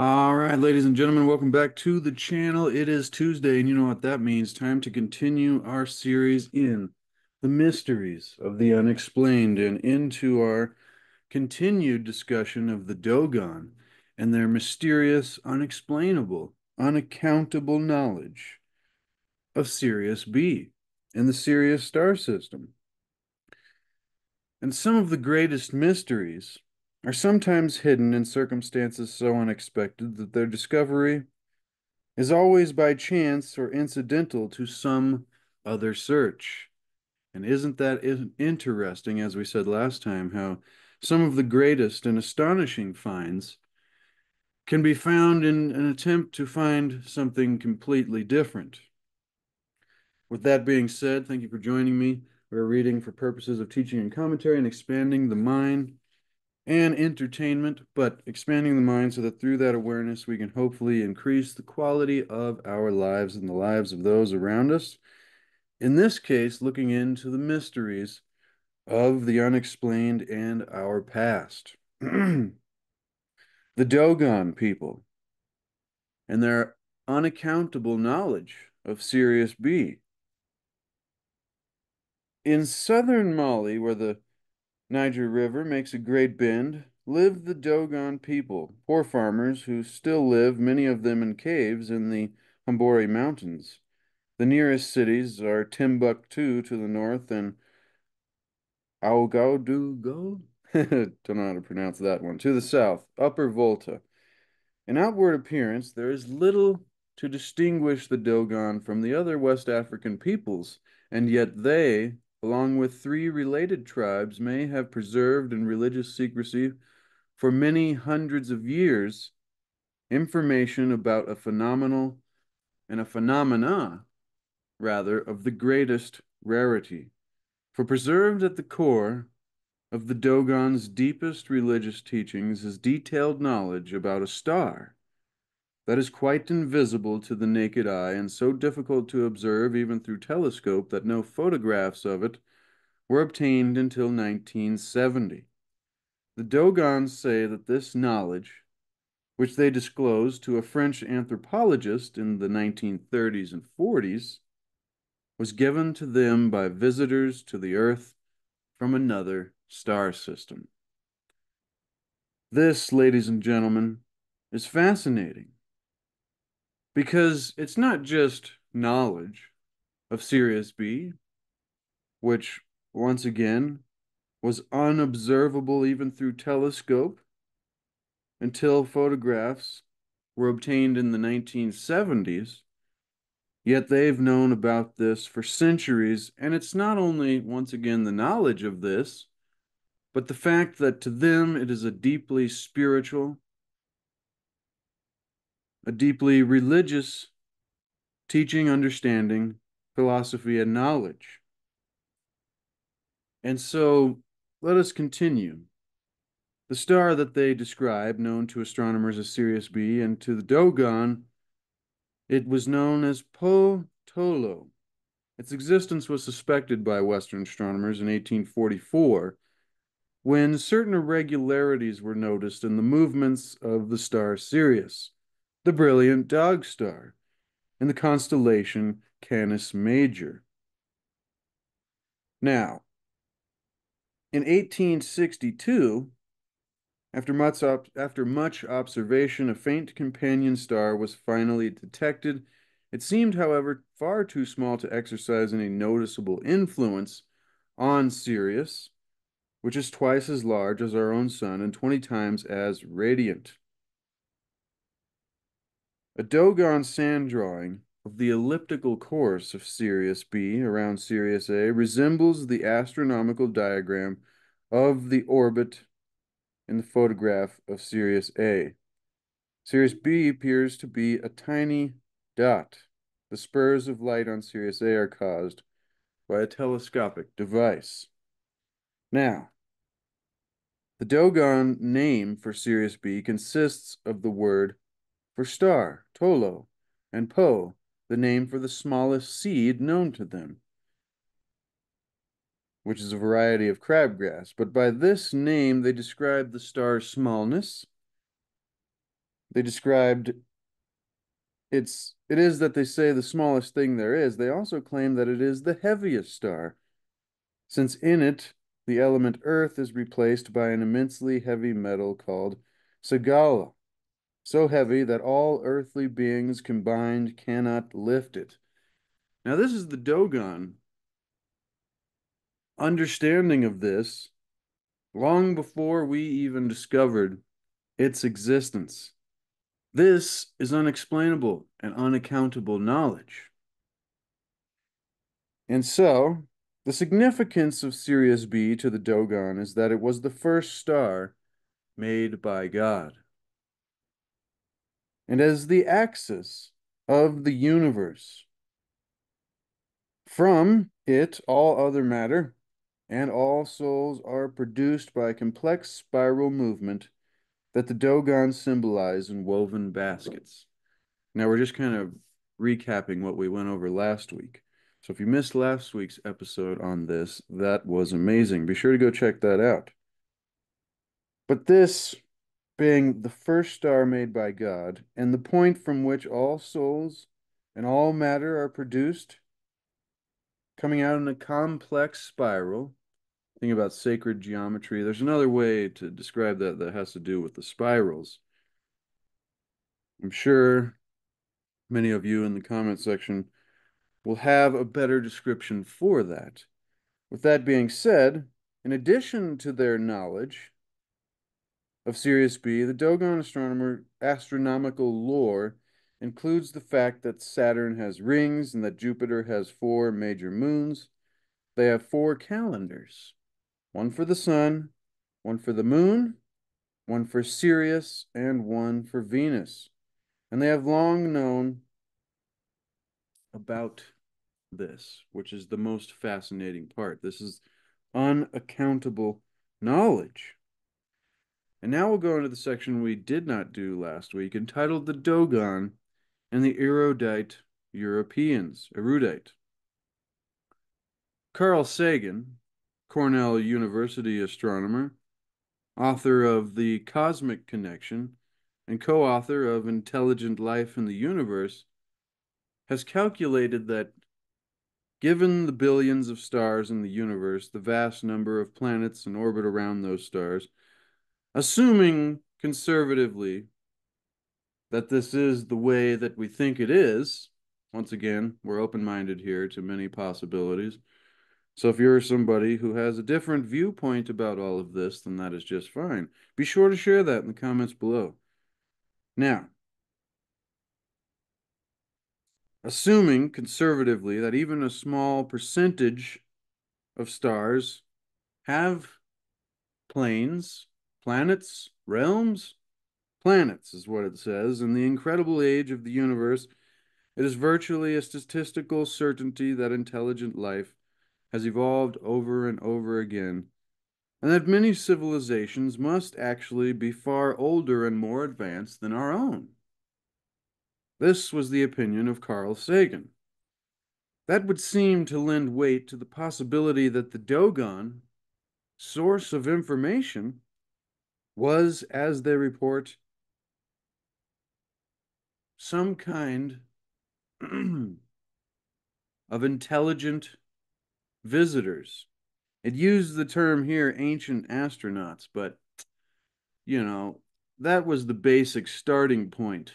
All right, ladies and gentlemen, welcome back to the channel. It is Tuesday, and you know what that means. Time to continue our series in the mysteries of the unexplained and into our continued discussion of the Dogon and their mysterious, unexplainable, unaccountable knowledge of Sirius B and the Sirius star system. And some of the greatest mysteries are sometimes hidden in circumstances so unexpected that their discovery is always by chance or incidental to some other search. And isn't that interesting, as we said last time, how some of the greatest and astonishing finds can be found in an attempt to find something completely different? With that being said, thank you for joining me. We're reading for purposes of teaching and commentary and expanding the mind and entertainment, but expanding the mind so that through that awareness we can hopefully increase the quality of our lives and the lives of those around us. In this case, looking into the mysteries of the unexplained and our past. The Dogon people and their unaccountable knowledge of Sirius B. In southern Mali, where the Niger River makes a great bend, live the Dogon people, poor farmers who still live, many of them in caves in the Hambori Mountains. The nearest cities are Timbuktu to the north and Ouagadougou, don't know how to pronounce that one, to the south, Upper Volta. In outward appearance, there is little to distinguish the Dogon from the other West African peoples, and yet they, along with three related tribes, may have preserved in religious secrecy for many hundreds of years information about a phenomenal and a phenomena, rather, of the greatest rarity. For preserved at the core of the Dogon's deepest religious teachings is detailed knowledge about a star that is quite invisible to the naked eye and so difficult to observe even through telescope that no photographs of it were obtained until 1970. The Dogons say that this knowledge, which they disclosed to a French anthropologist in the 1930s and 40s, was given to them by visitors to the Earth from another star system. This, ladies and gentlemen, is fascinating because it's not just knowledge of Sirius B, which once again was unobservable even through telescope until photographs were obtained in the 1970s. Yet they've known about this for centuries, and it's not only, once again, the knowledge of this, but the fact that to them it is a deeply spiritual, a deeply religious teaching, understanding, philosophy, and knowledge. And so let us continue. The star that they describe, known to astronomers as Sirius B, and to the Dogon, it was known as Po Tolo. Its existence was suspected by Western astronomers in 1844 when certain irregularities were noticed in the movements of the star Sirius, the brilliant dog star, in the constellation Canis Major. Now, in 1862, after much observation, a faint companion star was finally detected. It seemed, however, far too small to exercise any noticeable influence on Sirius, which is twice as large as our own sun and 20 times as radiant. A Dogon sand drawing of the elliptical course of Sirius B around Sirius A resembles the astronomical diagram of the orbit in the photograph of Sirius A. Sirius B appears to be a tiny dot. The spurs of light on Sirius A are caused by a telescopic device. Now, the Dogon name for Sirius B consists of the word for star, Tolo, and Po, the name for the smallest seed known to them, which is a variety of crabgrass. But by this name, they describe the star's smallness, They described it is that they say the smallest thing there is. They also claim that it is the heaviest star, since in it the element Earth is replaced by an immensely heavy metal called Sagala, so heavy that all earthly beings combined cannot lift it. Now, this is the Dogon understanding of this long before we even discovered its existence. This is unexplainable and unaccountable knowledge. And so, the significance of Sirius B to the Dogon is that it was the first star made by God. And as the axis of the universe, from it all other matter and all souls are produced by a complex spiral movement that the Dogons symbolize in woven baskets. Now we're just kind of recapping what we went over last week. So if you missed last week's episode on this, that was amazing. Be sure to go check that out. But this being the first star made by God, and the point from which all souls and all matter are produced, coming out in a complex spiral. Think about sacred geometry. There's another way to describe that that has to do with the spirals. I'm sure many of you in the comment section will have a better description for that. With that being said, in addition to their knowledge of Sirius B, the Dogon astronomical lore includes the fact that Saturn has rings and that Jupiter has 4 major moons. They have 4 calendars, one for the sun, one for the moon, one for Sirius, and one for Venus. And they have long known about this, which is the most fascinating part. This is unaccountable knowledge. And now we'll go into the section we did not do last week, entitled The Dogon and the Erudite Europeans. Erudite. Carl Sagan, Cornell University astronomer, author of The Cosmic Connection, and co-author of Intelligent Life in the Universe, has calculated that given the billions of stars in the universe, the vast number of planets in orbit around those stars, assuming conservatively that this is the way that we think it is, once again, we're open-minded here to many possibilities. So if you're somebody who has a different viewpoint about all of this, then that is just fine. Be sure to share that in the comments below. Now, assuming conservatively that even a small percentage of stars have planes, planets, realms, planets is what it says. In the incredible age of the universe, it is virtually a statistical certainty that intelligent life has evolved over and over again, and that many civilizations must actually be far older and more advanced than our own. This was the opinion of Carl Sagan. That would seem to lend weight to the possibility that the Dogon, source of information, was, as they report, some kind of intelligent visitors. It used the term here ancient astronauts, but, you know, that was the basic starting point.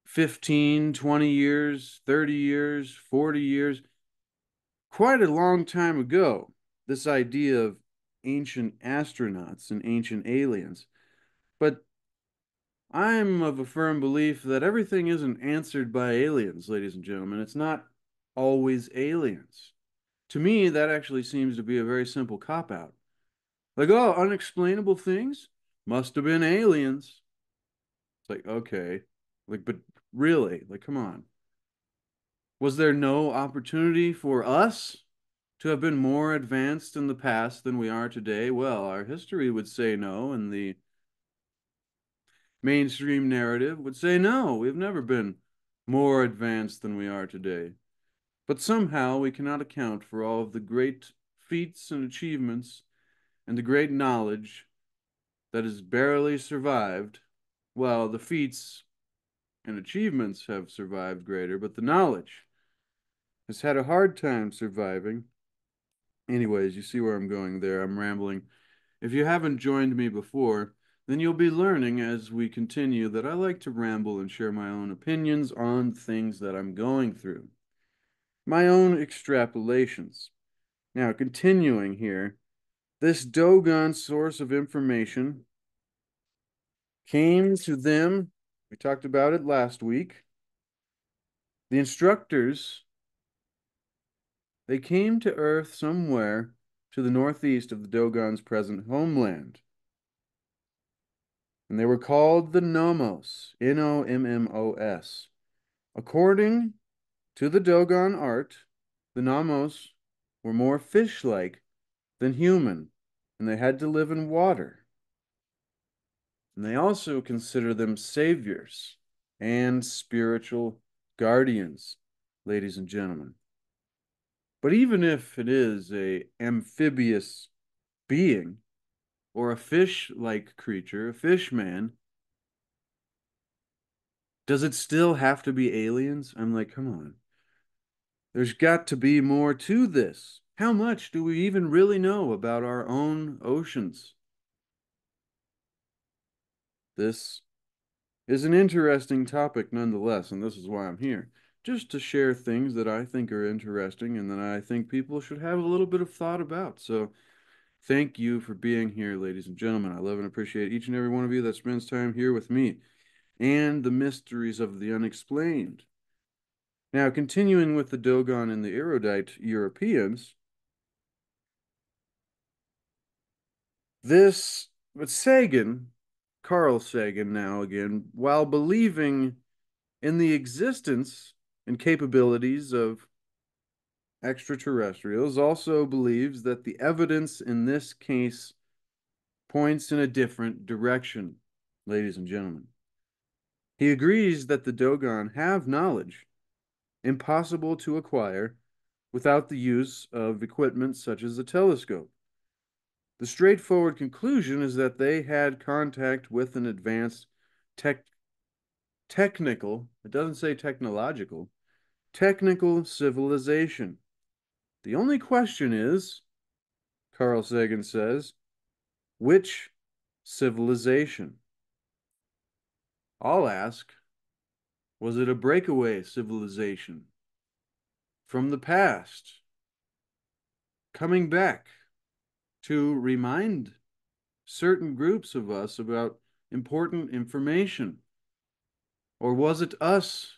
15, 20 years, 30 years, 40 years, quite a long time ago, this idea of ancient astronauts and ancient aliens. But I'm of a firm belief that everything isn't answered by aliens, ladies and gentlemen. It's not always aliens. To me, that actually seems to be a very simple cop-out. Like, oh, unexplainable things? Must have been aliens. It's like, okay. Like, but really, like, come on. Was there no opportunity for us to have been more advanced in the past than we are today? Well, our history would say no, and the mainstream narrative would say no, we've never been more advanced than we are today. But somehow we cannot account for all of the great feats and achievements and the great knowledge that has barely survived well, the feats and achievements have survived greater, but the knowledge has had a hard time surviving. Anyways, you see where I'm going there. I'm rambling. If you haven't joined me before, then you'll be learning as we continue that I like to ramble and share my own opinions on things that I'm going through, my own extrapolations. Now, continuing here, this Dogon source of information came to them. We talked about it last week. The instructors, they came to Earth somewhere to the northeast of the Dogon's present homeland. And they were called the Nommos, Nommos. According to the Dogon art, the Nommos were more fish-like than human, and they had to live in water. And they also consider them saviors and spiritual guardians, ladies and gentlemen. But even if it is a amphibious being or a fish-like creature, a fish man, does it still have to be aliens? I'm like, come on. There's got to be more to this. How much do we even really know about our own oceans? This is an interesting topic nonetheless, and this is why I'm here. Just to share things that I think are interesting and that I think people should have a little bit of thought about. So thank you for being here, ladies and gentlemen. I love and appreciate each and every one of you that spends time here with me and the mysteries of the unexplained. Now, continuing with the Dogon and the erudite Europeans, but Sagan, Carl Sagan now again, while believing in the existence and capabilities of extraterrestrials, also believes that the evidence in this case points in a different direction, ladies and gentlemen. He agrees that the Dogon have knowledge impossible to acquire without the use of equipment such as a telescope. The straightforward conclusion is that they had contact with an advanced technical, it doesn't say technological, technical civilization. The only question is, Carl Sagan says, which civilization? I'll ask, was it a breakaway civilization from the past, coming back to remind certain groups of us about important information? Or was it us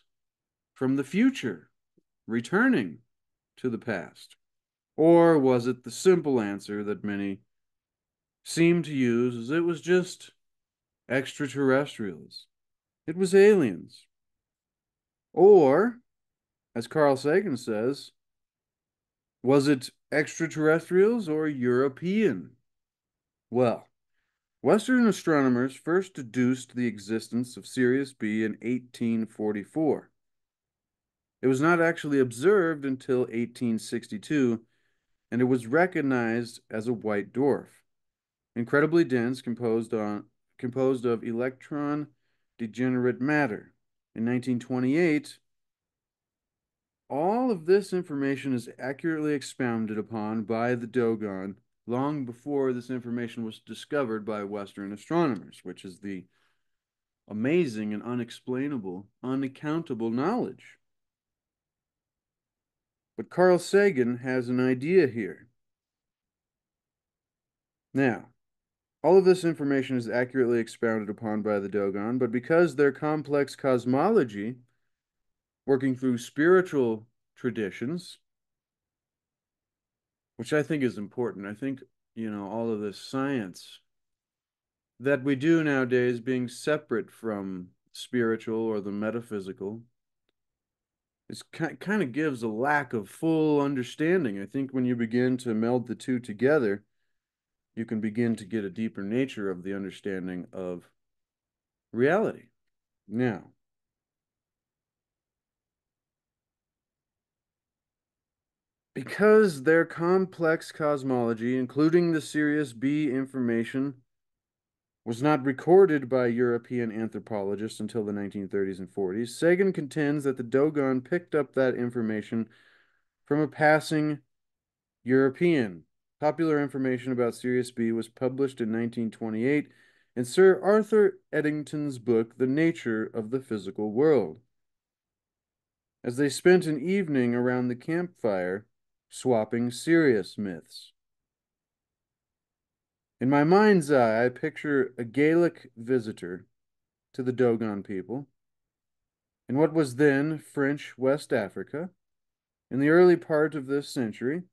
from the future returning to the past? Or was it the simple answer that many seem to use, is it was just extraterrestrials? It was aliens. Or, as Carl Sagan says, was it extraterrestrials or European? Well, Western astronomers first deduced the existence of Sirius B in 1844. It was not actually observed until 1862, and it was recognized as a white dwarf, incredibly dense, composed of electron degenerate matter. In 1928, all of this information is accurately expounded upon by the Dogon long before this information was discovered by Western astronomers, which is the amazing and unexplainable, unaccountable knowledge. But Carl Sagan has an idea here. Now, all of this information is accurately expounded upon by the Dogon, but because their complex cosmology, working through spiritual traditions, which I think is important. I think, all of this science that we do nowadays being separate from spiritual or the metaphysical is kind of gives a lack of full understanding. I think when you begin to meld the two together, you can begin to get a deeper nature of the understanding of reality. Now, because their complex cosmology, including the Sirius B information, was not recorded by European anthropologists until the 1930s and 40s. Sagan contends that the Dogon picked up that information from a passing European. Popular information about Sirius B was published in 1928 in Sir Arthur Eddington's book, The Nature of the Physical World. As they spent an evening around the campfire, swapping Sirius myths. In my mind's eye, I picture a Gaelic visitor to the Dogon people in what was then French West Africa. In the early part of this century,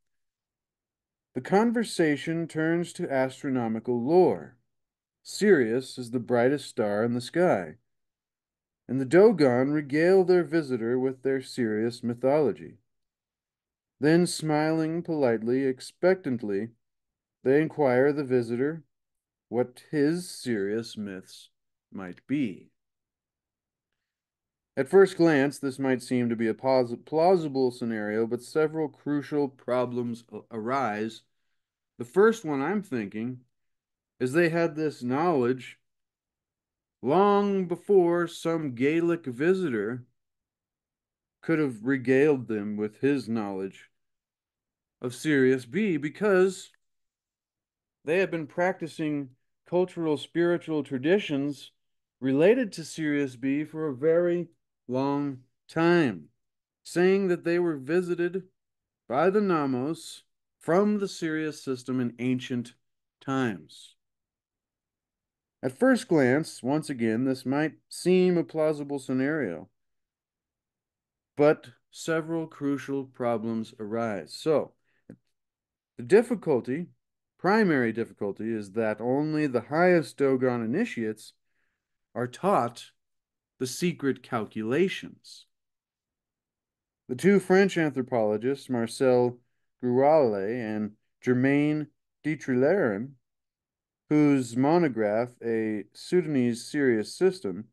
the conversation turns to astronomical lore. Sirius is the brightest star in the sky, and the Dogon regale their visitor with their Sirius mythology. Then, smiling politely, expectantly, they inquire the visitor what his Sirius myths might be. At first glance, this might seem to be a plausible scenario, but several crucial problems arise. The first one I'm thinking is they had this knowledge long before some Gaelic visitor could have regaled them with his knowledge of Sirius B, because they had been practicing cultural spiritual traditions related to Sirius B for a very long time, saying that they were visited by the Nommos from the Sirius system in ancient times. At first glance, once again, this might seem a plausible scenario, but several crucial problems arise. So, the primary difficulty, is that only the highest Dogon initiates are taught the secret calculations. The two French anthropologists, Marcel Grualle and Germain de Trilleran, whose monograph, A Sudanese Sirius System,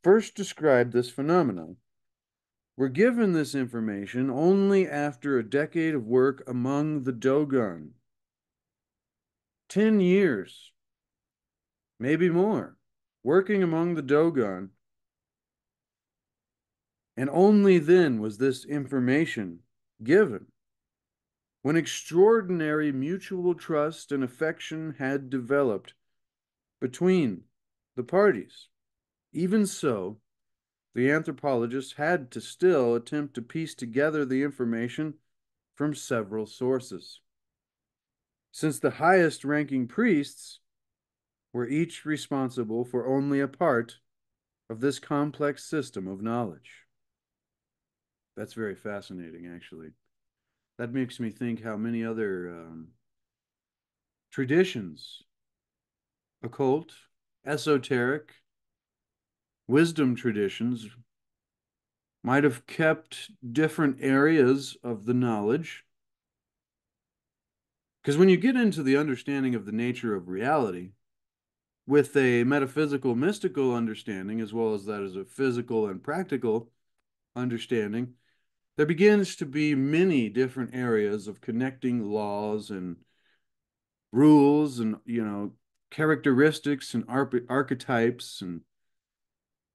first described this phenomenon, were given this information only after a decade of work among the Dogon. 10 years, maybe more, working among the Dogon, and only then was this information given, when extraordinary mutual trust and affection had developed between the parties. Even so, the anthropologists had to still attempt to piece together the information from several sources, since the highest ranking priests were each responsible for only a part of this complex system of knowledge. That's very fascinating, actually. That makes me think how many other traditions, occult, esoteric, wisdom traditions, might have kept different areas of the knowledge. Because when you get into the understanding of the nature of reality, with a metaphysical, mystical understanding, as well as that as a physical and practical understanding, there begins to be many different areas of connecting laws and rules and, characteristics and archetypes and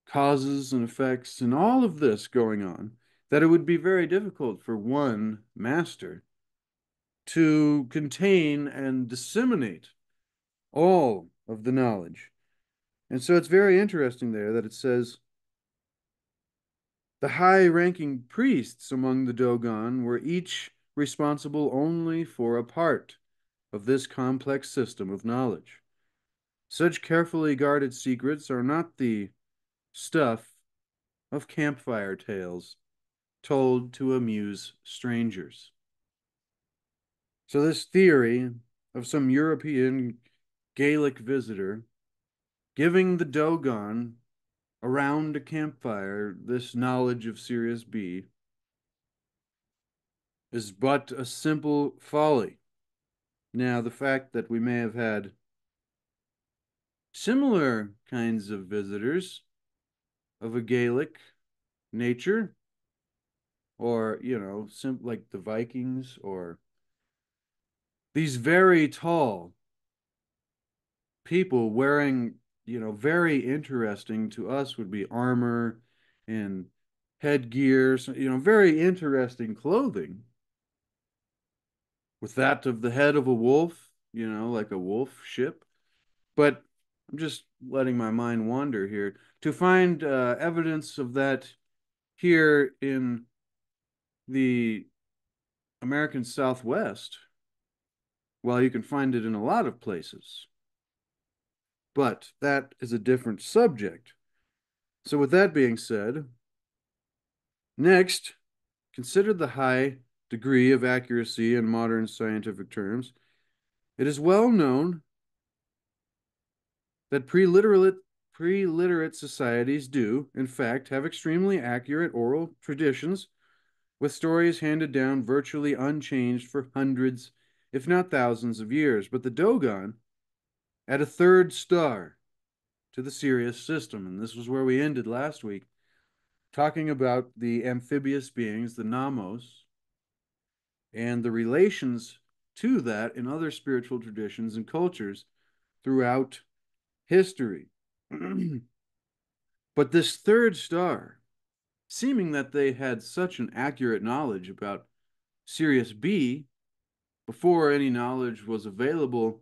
causes and effects and all of this going on, that it would be very difficult for one master to contain and disseminate all of the knowledge. And so it's very interesting there that it says the high-ranking priests among the Dogon were each responsible only for a part of this complex system of knowledge. Such carefully guarded secrets are not the stuff of campfire tales told to amuse strangers. So this theory of some European Gaelic visitor giving the Dogon around a campfire this knowledge of Sirius B is but a simple folly. Now, the fact that we may have had similar kinds of visitors of a Gaelic nature, or, like the Vikings, or these very tall people wearing, very interesting to us would be armor and headgear, very interesting clothing. With that of the head of a wolf, like a wolf ship. But I'm just letting my mind wander here to find evidence of that here in the American Southwest. Well, you can find it in a lot of places, but that is a different subject. So, with that being said, next, consider the high degree of accuracy in modern scientific terms. It is well known that pre-literate societies do, in fact, have extremely accurate oral traditions with stories handed down virtually unchanged for hundreds, if not thousands of years. But the Dogon add a third star to the Sirius system, and this was where we ended last week, talking about the amphibious beings, the Nommos, and the relations to that in other spiritual traditions and cultures throughout history. But this third star, seeming that they had such an accurate knowledge about Sirius B before any knowledge was available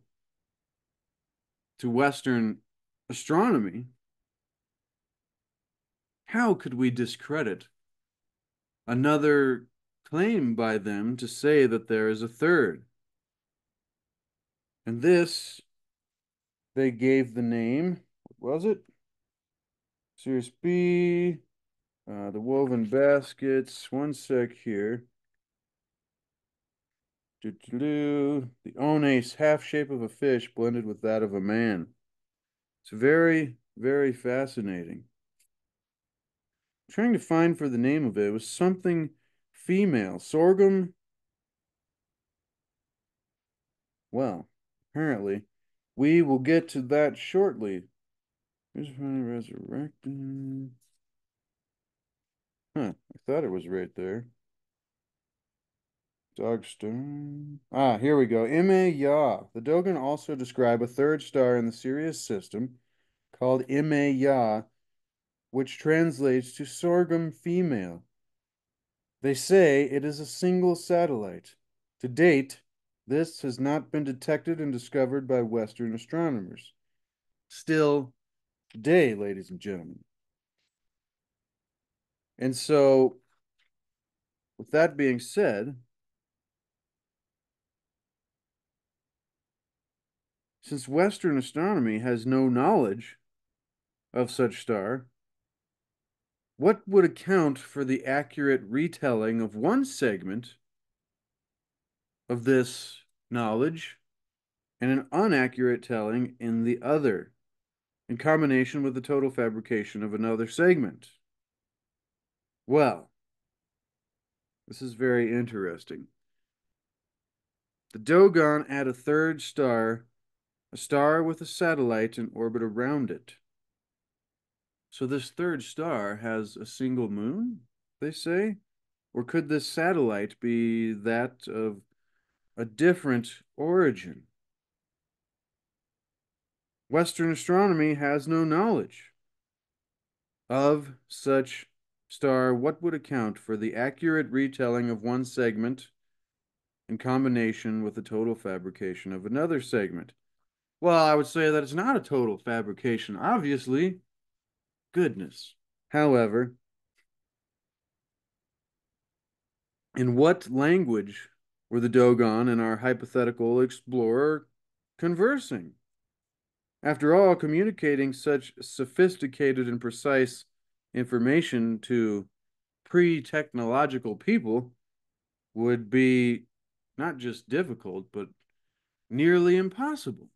to Western astronomy, how could we discredit another claim by them to say that there is a third? And this, they gave the name, what was it? Sirius B, the woven baskets. One sec here. The Oannes, half shape of a fish blended with that of a man. It's very, very fascinating. I'm trying to find for the name of it. It was something female. Sorghum. Well, apparently. We will get to that shortly. Here's resurrected. Huh, I thought it was right there. Dog star. Ah, here we go. Ma The Dogon also describe a third star in the Sirius system called Ma, which translates to sorghum female. They say it is a single satellite. To date, this has not been detected and discovered by Western astronomers. Still today, ladies and gentlemen. And so, with that being said, since Western astronomy has no knowledge of such star, what would account for the accurate retelling of one segment of this knowledge and an inaccurate telling in the other, in combination with the total fabrication of another segment? Well, this is very interesting. The Dogon add a third star, a star with a satellite in orbit around it. So this third star has a single moon, they say? Or could this satellite be that of a different origin? Western astronomy has no knowledge of such star. What would account for the accurate retelling of one segment in combination with the total fabrication of another segment? Well, I would say that it's not a total fabrication, obviously. Goodness. However, in what language were the Dogon and our hypothetical explorer conversing? After all, communicating such sophisticated and precise information to pre-technological people would be not just difficult, but nearly impossible.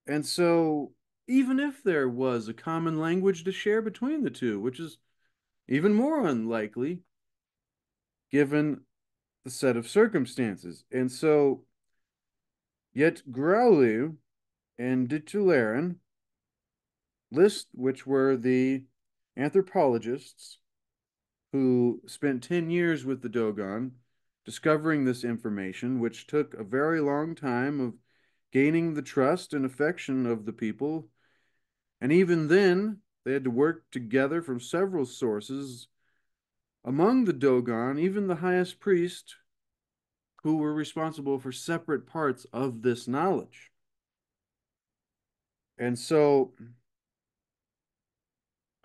And so, even if there was a common language to share between the two, which is even more unlikely given the set of circumstances. And so, yet Grauliu and de Tularen list, which were the anthropologists who spent 10 years with the Dogon discovering this information, which took a very long time of gaining the trust and affection of the people. And even then, they had to work together from several sources. Among the Dogon, even the highest priest, who were responsible for separate parts of this knowledge. And so,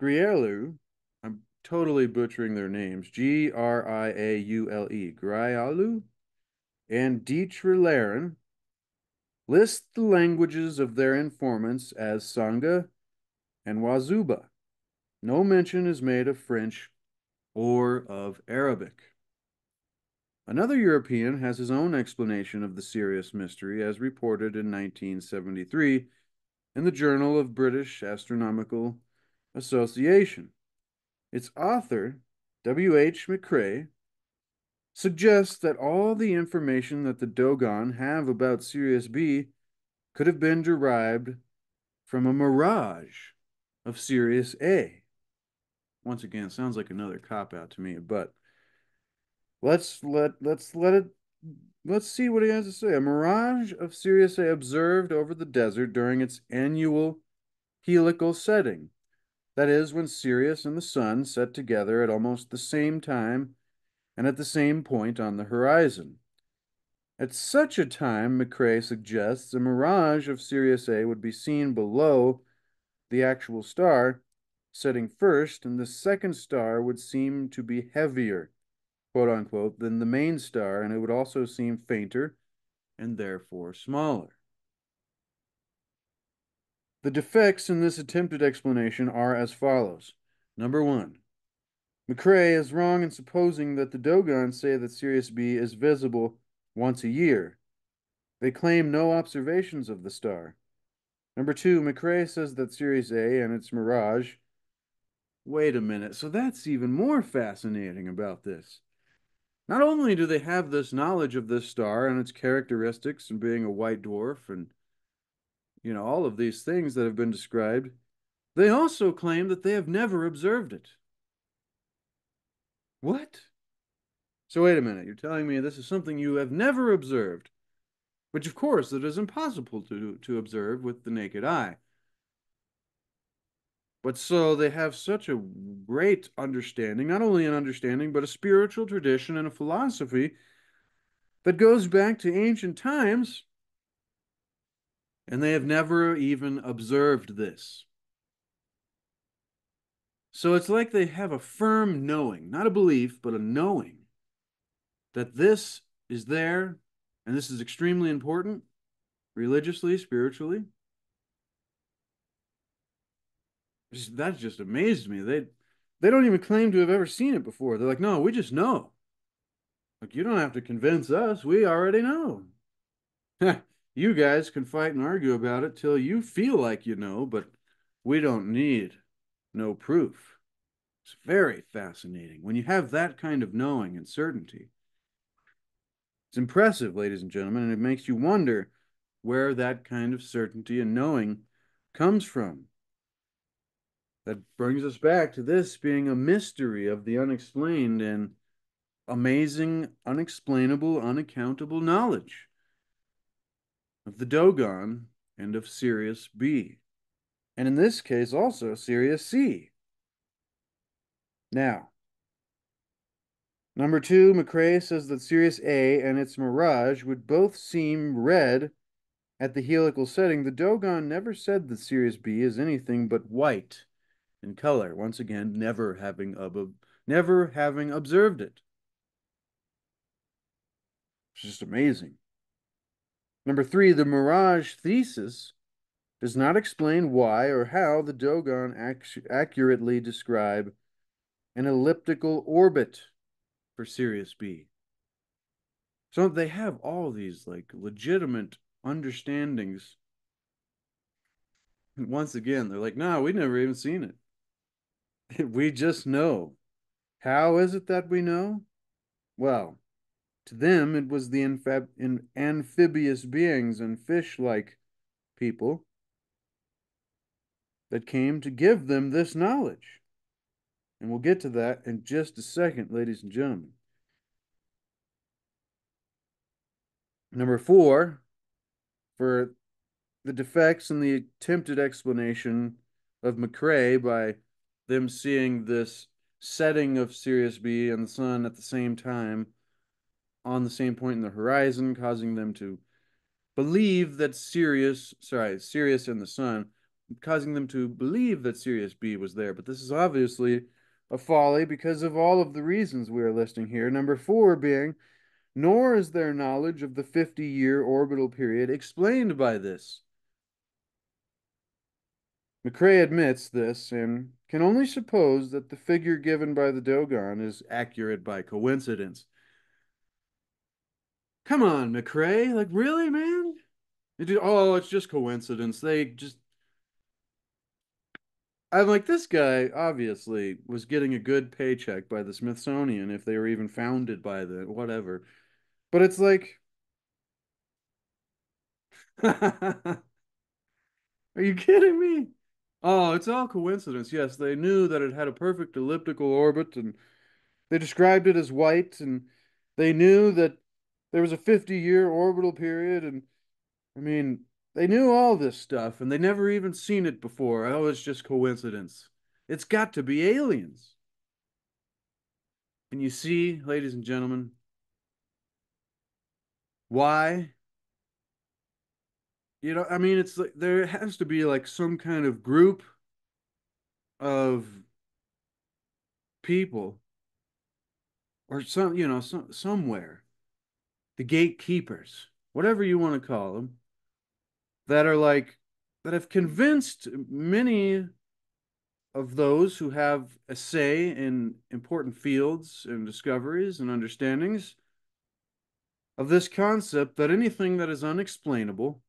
Griaule, I'm totally butchering their names, Griaule, Griaule, and Dietrich list the languages of their informants as Sangha and Wazuba. No mention is made of French or of Arabic. Another European has his own explanation of the Sirius mystery, as reported in 1973 in the Journal of British Astronomical Association. Its author, W.H. McCrae, suggests that all the information that the Dogon have about Sirius B could have been derived from a mirage of Sirius A. Once again, sounds like another cop-out to me, but let's see what he has to say. A mirage of Sirius A observed over the desert during its annual helical setting. That is, when Sirius and the sun set together at almost the same time and at the same point on the horizon. At such a time, McCrae suggests, a mirage of Sirius A would be seen below the actual star, setting first, and the second star would seem to be heavier, quote unquote, than the main star, and it would also seem fainter and therefore smaller. The defects in this attempted explanation are as follows. Number one, McCrae is wrong in supposing that the Dogon say that Sirius B is visible once a year. They claim no observations of the star. Number two, McCrae says that Sirius A and its mirage. Wait a minute, so that's even more fascinating about this. Not only do they have this knowledge of this star and its characteristics and being a white dwarf and, all of these things that have been described, they also claim that they have never observed it. What? So wait a minute, you're telling me this is something you have never observed, which of course it is impossible to observe with the naked eye. But so they have such a great understanding, not only an understanding, but a spiritual tradition and a philosophy that goes back to ancient times, and they have never even observed this. So it's like they have a firm knowing, not a belief, but a knowing that this is there and this is extremely important religiously, spiritually. That just amazed me. They don't even claim to have ever seen it before. They're like, no, we just know. Like, you don't have to convince us. We already know. You guys can fight and argue about it till you feel like you know, but we don't need no proof. It's very fascinating when you have that kind of knowing and certainty. It's impressive, ladies and gentlemen, and it makes you wonder where that kind of certainty and knowing comes from. That brings us back to this being a mystery of the unexplained and amazing, unexplainable, unaccountable knowledge of the Dogon and of Sirius B. And in this case, also Sirius C. Now, number two, McCrae says that Sirius A and its mirage would both seem red at the helical setting. The Dogon never said that Sirius B is anything but white in color. Once again, never having observed it. It's just amazing. Number three, the mirage thesis does not explain why or how the Dogon accurately describe an elliptical orbit for Sirius B. So they have all these like legitimate understandings. Once again, they're like, no, we've never even seen it. We just know. How is it that we know? Well, to them, it was the amphibious beings and fish-like people that came to give them this knowledge. And we'll get to that in just a second, ladies and gentlemen. Number four, for the defects in the attempted explanation of McCrae by them seeing this setting of Sirius B and the sun at the same time on the same point in the horizon, causing them to believe that Sirius and the sun, causing them to believe that Sirius B was there. But this is obviously a folly because of all of the reasons we are listing here. Number four being, nor is their knowledge of the 50-year orbital period explained by this. McCrae admits this and can only suppose that the figure given by the Dogon is accurate by coincidence. Come on, McCrae. Like, really, man? It's just coincidence. I'm like, this guy obviously was getting a good paycheck by the Smithsonian if they were even founded by the whatever. But it's like, are you kidding me? Oh, it's all coincidence. Yes, they knew that it had a perfect elliptical orbit and they described it as white and they knew that there was a 50-year orbital period and I mean, they knew all this stuff and they never even seen it before. Oh, it's just coincidence. It's got to be aliens. And you see, ladies and gentlemen, why? I mean, it's like there has to be like some kind of group of people or somewhere, the gatekeepers, whatever you want to call them, that are like that have convinced many of those who have a say in important fields and discoveries and understandings of this concept that anything that is unexplainable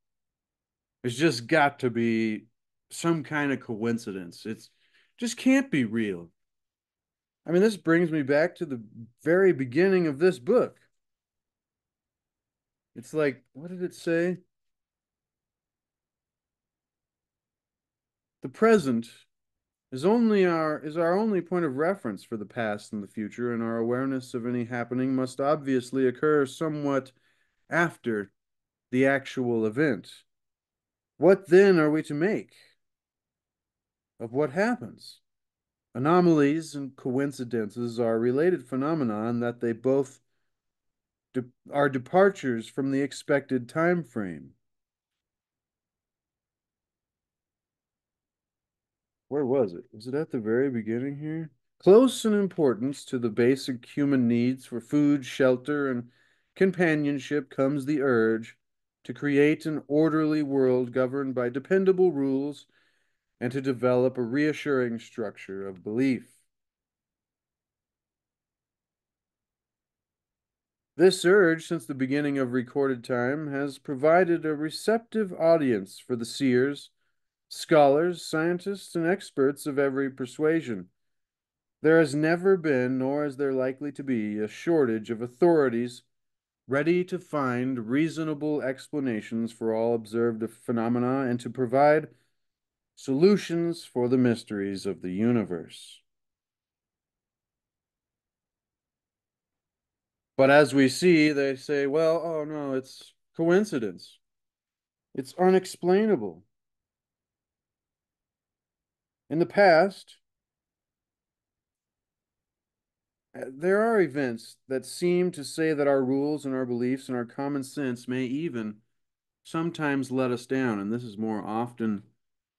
has just got to be some kind of coincidence. It's just can't be real. I mean, this brings me back to the very beginning of this book. It's like, what did it say? The present is our only point of reference for the past and the future, and our awareness of any happening must obviously occur somewhat after the actual event. What then are we to make of what happens? Anomalies and coincidences are related phenomena in that they both are departures from the expected time frame. Where was it? Was it at the very beginning here? Close in importance to the basic human needs for food, shelter, and companionship comes the urge to create an orderly world governed by dependable rules and to develop a reassuring structure of belief. This urge, since the beginning of recorded time, has provided a receptive audience for the seers, scholars, scientists, and experts of every persuasion. There has never been, nor is there likely to be, a shortage of authorities ready to find reasonable explanations for all observed phenomena and to provide solutions for the mysteries of the universe. But as we see, they say, well, oh no, it's coincidence. It's unexplainable. In the past, there are events that seem to say that our rules and our beliefs and our common sense may even sometimes let us down, and this is more often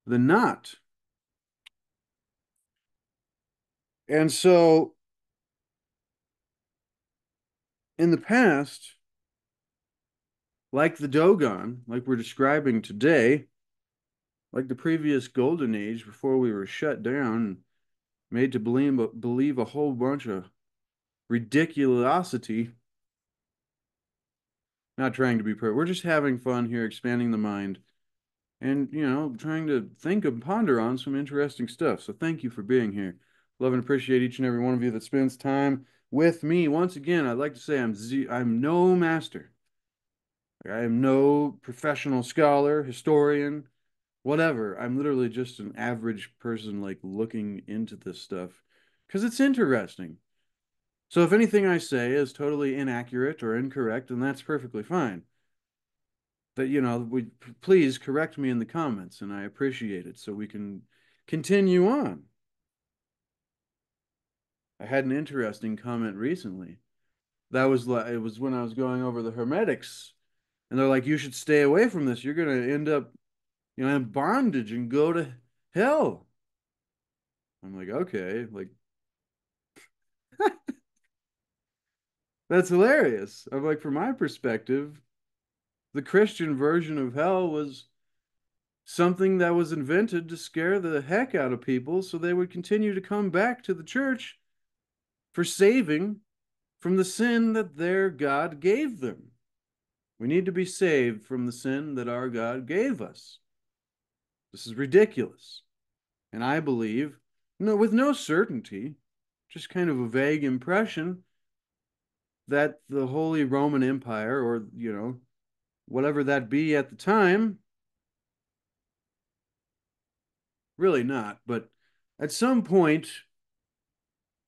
than not. And so, in the past, like the Dogon, like we're describing today, like the previous golden age before we were shut down and made to believe a whole bunch of ridiculosity. Not trying to be perfect. We're just having fun here, expanding the mind and, trying to think and ponder on some interesting stuff. So thank you for being here. Love and appreciate each and every one of you that spends time with me. Once again, I'd like to say I'm no master. I am no professional scholar, historian, whatever. I'm literally just an average person like looking into this stuff because it's interesting. So if anything I say is totally inaccurate or incorrect, then that's perfectly fine. that, please correct me in the comments, and I appreciate it so we can continue on. I had an interesting comment recently. That was like, it was when I was going over the Hermetics, and they're like, you should stay away from this. You're going to end up, in bondage and go to hell. I'm like, okay, like, that's hilarious. I'm like, from my perspective, the Christian version of hell was something that was invented to scare the heck out of people so they would continue to come back to the church for saving from the sin that their God gave them. We need to be saved from the sin that our God gave us. This is ridiculous. And I believe, no, with no certainty, just kind of a vague impression that the Holy Roman Empire, or, whatever that be at the time, really not, but at some point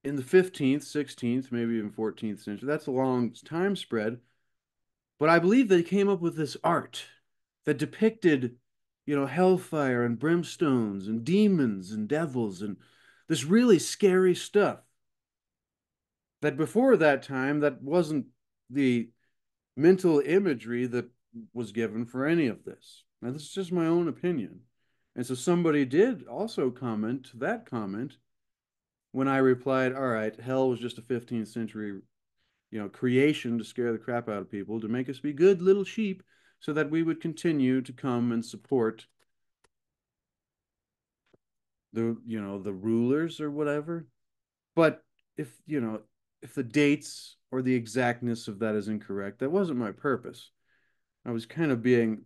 in the 15th, 16th, maybe even 14th century, that's a long time spread, but I believe they came up with this art that depicted, hellfire and brimstones and demons and devils and this really scary stuff that before that time, that wasn't the mental imagery that was given for any of this. Now, this is just my own opinion. And so somebody did also comment that comment when I replied, all right, hell was just a 15th century, creation to scare the crap out of people, to make us be good little sheep so that we would continue to come and support the rulers or whatever. But if, if the dates or the exactness of that is incorrect, that wasn't my purpose. I was kind of being,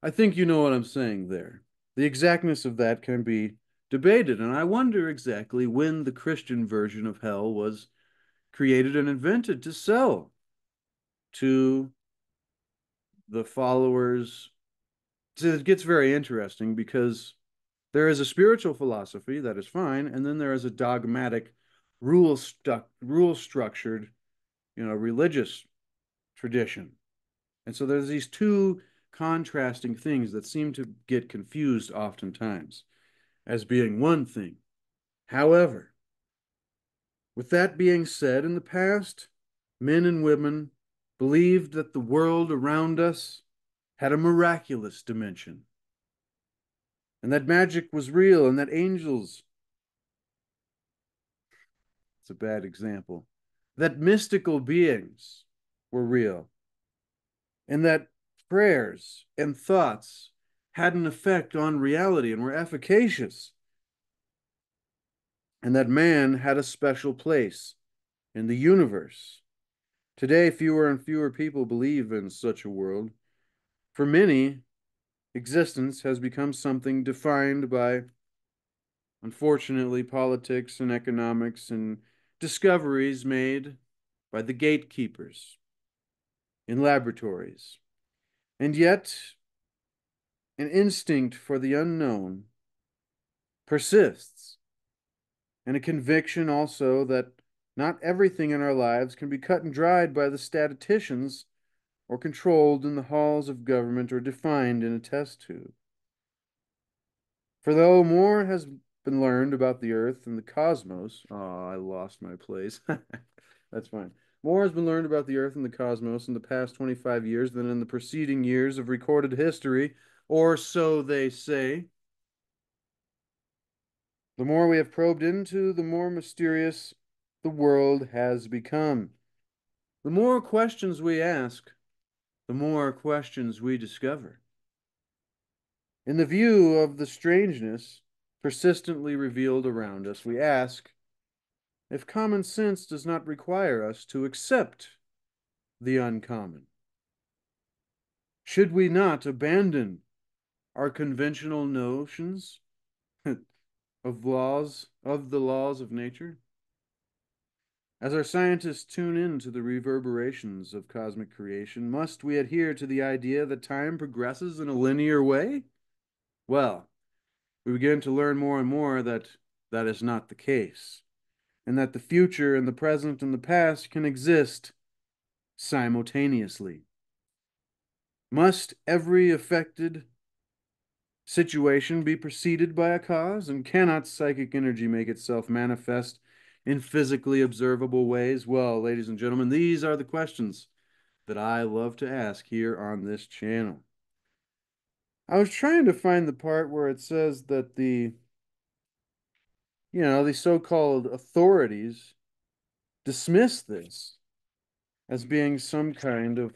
I think you know what I'm saying there. The exactness of that can be debated, and I wonder exactly when the Christian version of hell was created and invented to sell to the followers. So it gets very interesting because there is a spiritual philosophy that is fine, and then there is a dogmatic, rule structured, religious tradition. And so there's these two contrasting things that seem to get confused oftentimes as being one thing. However, with that being said, in the past, men and women believed that the world around us had a miraculous dimension, and that magic was real, and that angels, it's a bad example, that mystical beings were real, and that prayers and thoughts had an effect on reality and were efficacious, and that man had a special place in the universe. Today, fewer and fewer people believe in such a world. For many, existence has become something defined by, unfortunately, politics and economics and discoveries made by the gatekeepers in laboratories. And yet, an instinct for the unknown persists, and a conviction also that not everything in our lives can be cut and dried by the statisticians or controlled in the halls of government or defined in a test tube. For though more has been learned about the earth and the cosmos, oh, I lost my place. That's fine. More has been learned about the earth and the cosmos in the past 25 years than in the preceding years of recorded history, or so they say. The more we have probed into, the more mysterious the world has become. The more questions we ask, the more questions we discover. In the view of the strangeness persistently revealed around us, we ask if common sense does not require us to accept the uncommon. Should we not abandon our conventional notions of the laws of nature? As our scientists tune in to the reverberations of cosmic creation, must we adhere to the idea that time progresses in a linear way? Well, we begin to learn more and more that that is not the case, and that the future and the present and the past can exist simultaneously. Must every affected situation be preceded by a cause? And cannot psychic energy make itself manifest in physically observable ways? Well, ladies and gentlemen, these are the questions that I love to ask here on this channel. I was trying to find the part where it says that the so-called authorities dismiss this as being some kind of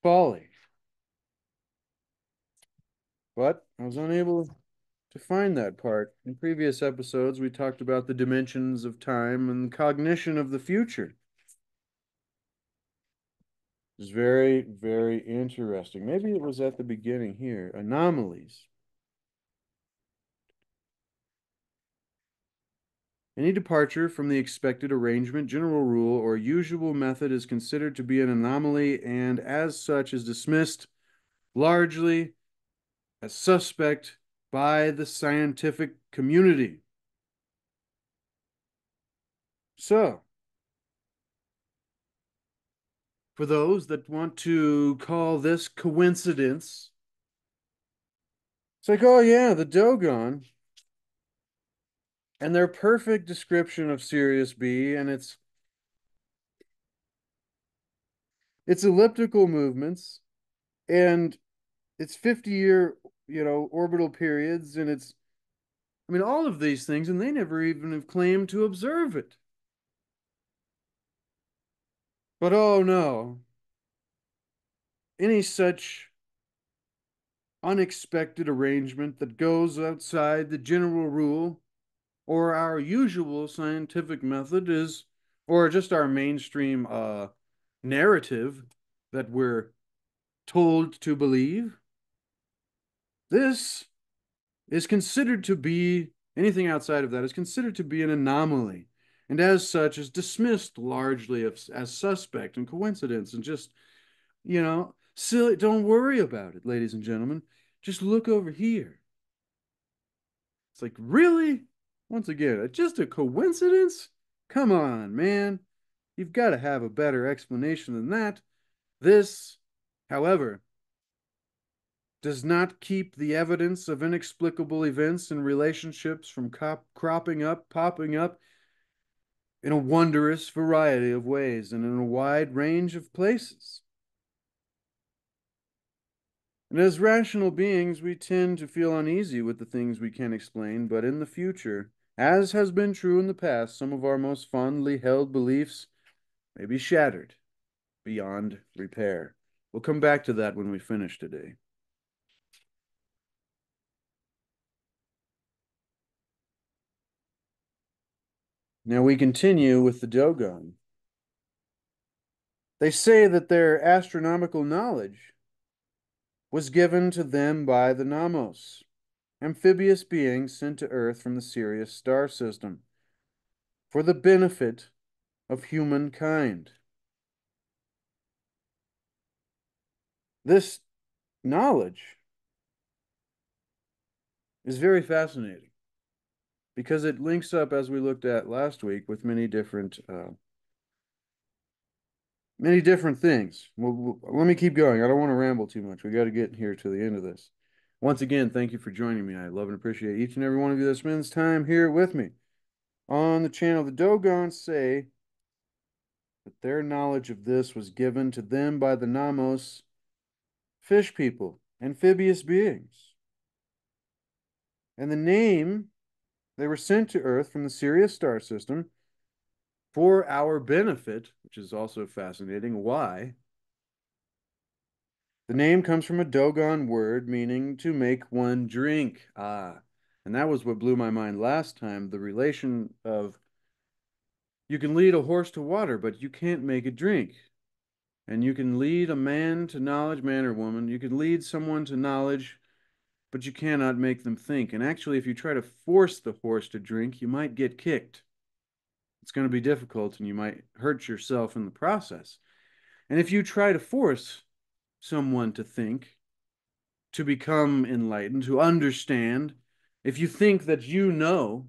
folly. But I was unable to find that part. In previous episodes, we talked about the dimensions of time and cognition of the future. It's very, very interesting. Maybe it was at the beginning here. Anomalies. Any departure from the expected arrangement, general rule, or usual method is considered to be an anomaly and, as such, is dismissed largely as suspect by the scientific community. So, for those that want to call this coincidence, it's like, oh yeah, the Dogon and their perfect description of Sirius B and its elliptical movements and its 50-year, orbital periods and all of these things, and they never even have claimed to observe it. But oh no, any such unexpected arrangement that goes outside the general rule or our usual scientific method or just our mainstream narrative that we're told to believe, this is considered to be anything outside of that is considered to be an anomaly, and as such is dismissed largely as suspect and coincidence and just, silly. Don't worry about it, ladies and gentlemen. Just look over here. It's like, really? Once again, just a coincidence? Come on, man. You've got to have a better explanation than that. This, however, does not keep the evidence of inexplicable events and relationships from popping up in a wondrous variety of ways and in a wide range of places. And as rational beings, we tend to feel uneasy with the things we can't explain, but in the future, as has been true in the past, some of our most fondly held beliefs may be shattered beyond repair. We'll come back to that when we finish today. Now we continue with the Dogon. They say that their astronomical knowledge was given to them by the Nommos, amphibious beings sent to Earth from the Sirius star system, for the benefit of humankind. This knowledge is very fascinating because it links up, as we looked at last week, with many different things. Well, let me keep going. I don't want to ramble too much. We got to get here to the end of this. Once again, thank you for joining me. I love and appreciate each and every one of you that spends time here with me on the channel. The Dogons say that their knowledge of this was given to them by the Nommos, fish people, amphibious beings. And the name, they were sent to Earth from the Sirius star system for our benefit, which is also fascinating. Why? The name comes from a Dogon word meaning to make one drink. Ah, and that was what blew my mind last time. The relation of you can lead a horse to water, but you can't make it drink. And you can lead a man to knowledge, man or woman. You can lead someone to knowledge, but you cannot make them think. And actually, if you try to force the horse to drink, you might get kicked. It's going to be difficult and you might hurt yourself in the process. And if you try to force someone to think, to become enlightened, to understand, if you think that you know,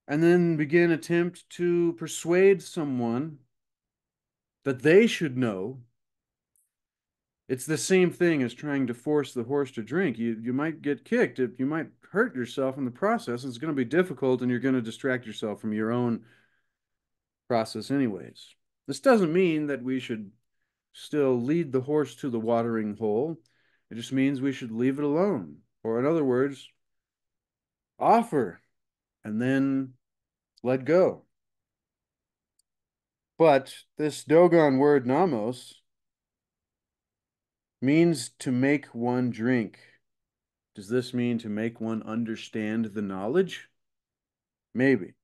and then begin attempt to persuade someone that they should know, It's the same thing as trying to force the horse to drink. You might get kicked. You might hurt yourself in the process. It's going to be difficult, and you're going to distract yourself from your own process anyways. This doesn't mean that we should still lead the horse to the watering hole. It just means we should leave it alone. Or in other words, offer and then let go. But this Dogon word Nommos means to make one drink. Does this mean to make one understand the knowledge? Maybe.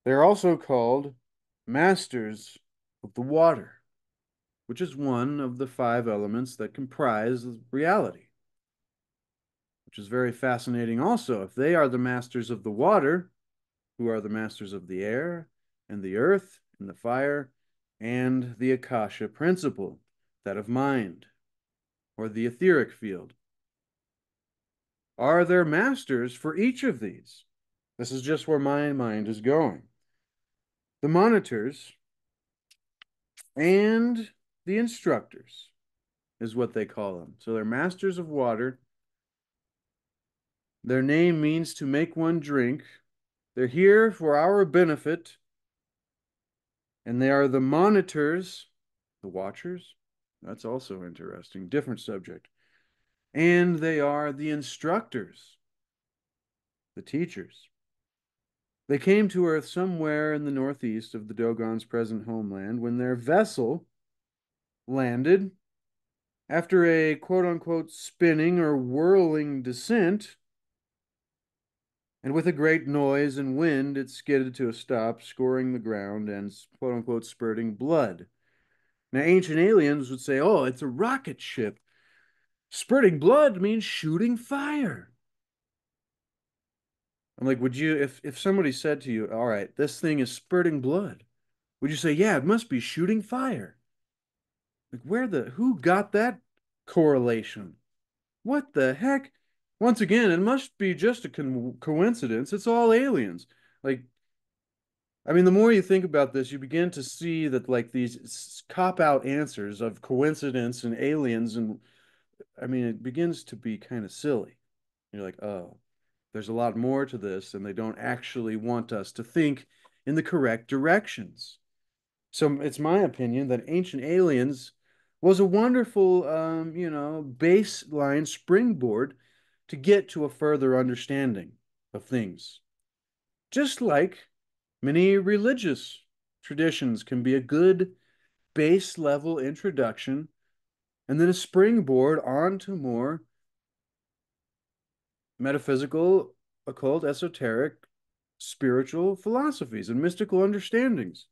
They're also called masters of the water, which is one of the five elements that comprise reality, which is very fascinating also. If they are the masters of the water, who are the masters of the air and the earth and the fire and the Akasha principle, that of mind, or the etheric field? Are there masters for each of these? This is just where my mind is going. The monitors and the instructors is what they call them. So they're masters of water. Their name means to make one drink. They're here for our benefit. And they are the monitors, the watchers. That's also interesting. Different subject. And they are the instructors, the teachers. They came to Earth somewhere in the northeast of the Dogon's present homeland when their vessel landed after a quote-unquote spinning or whirling descent, and with a great noise and wind, it skidded to a stop, scoring the ground and quote-unquote spurting blood. Now, ancient aliens would say, oh, it's a rocket ship. Spurting blood means shooting fire. I'm like, would you, if somebody said to you, all right, this thing is spurting blood, would you say, yeah, it must be shooting fire? Like, who got that correlation? What the heck? Once again, it must be just a coincidence. It's all aliens. Like, I mean, the more you think about this, you begin to see that, like, these cop-out answers of coincidence and aliens, and I mean, it begins to be kind of silly. You're like, oh, there's a lot more to this, and they don't actually want us to think in the correct directions. So it's my opinion that Ancient Aliens was a wonderful, baseline springboard to get to a further understanding of things. Just like many religious traditions can be a good base level introduction and then a springboard onto more metaphysical, occult, esoteric, spiritual philosophies and mystical understandings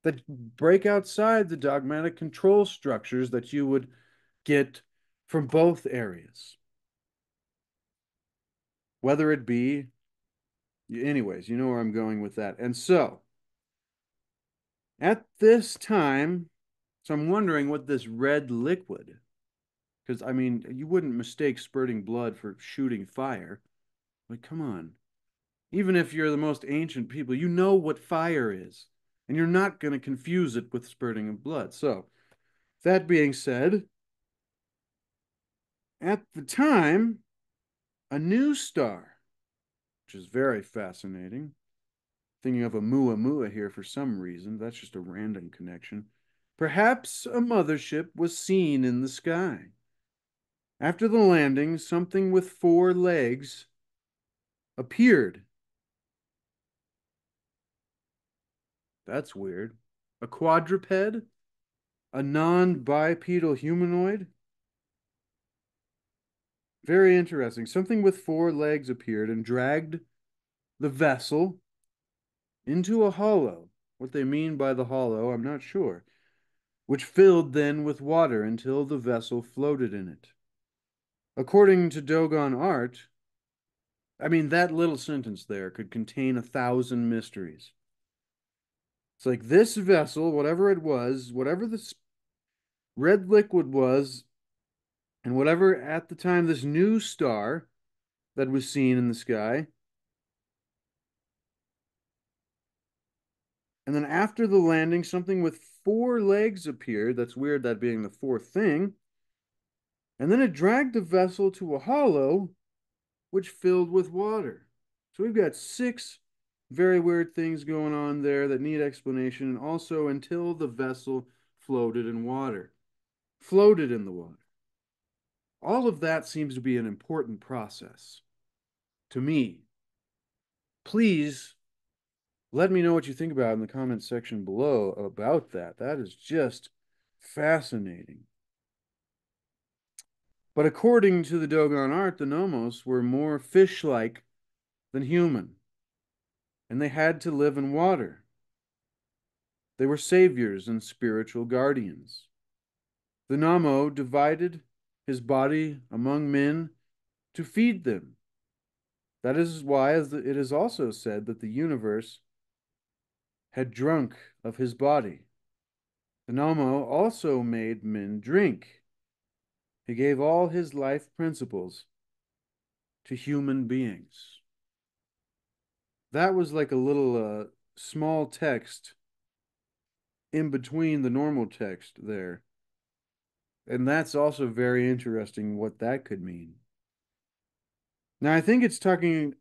that break outside the dogmatic control structures that you would get from both areas. Whether it be, anyways, you know where I'm going with that. And so, at this time, so I'm wondering what this red liquid, because I mean, you wouldn't mistake spurting blood for shooting fire. Like, come on. Even if you're the most ancient people, you know what fire is, and you're not going to confuse it with spurting of blood. So, that being said, at the time, a new star, which is very fascinating. Thinking of a Muamua here for some reason. That's just a random connection. Perhaps a mothership was seen in the sky. After the landing, something with four legs appeared. That's weird. A quadruped? A non-bipedal humanoid? Very interesting. Something with four legs appeared and dragged the vessel into a hollow. What they mean by the hollow, I'm not sure. Which filled then with water until the vessel floated in it. According to Dogon art, I mean, that little sentence there could contain 1,000 mysteries. It's like this vessel, whatever it was, whatever this red liquid was, and whatever at the time this new star that was seen in the sky. And then after the landing, something with four legs appeared. That's weird, that being the fourth thing. And then it dragged the vessel to a hollow, which filled with water. So we've got six very weird things going on there that need explanation. And also until the vessel floated in water, floated in the water. All of that seems to be an important process to me. Please let me know what you think about in the comments section below about that. That is just fascinating. But according to the Dogon art, the Nommos were more fish-like than human, and they had to live in water. They were saviors and spiritual guardians. The Nommo divided his body among men to feed them. That is why it is also said that the universe had drunk of his body. The Nommo also made men drink. He gave all his life principles to human beings. That was like a little small text in between the normal text there. And that's also very interesting what that could mean. Now, I think it's talking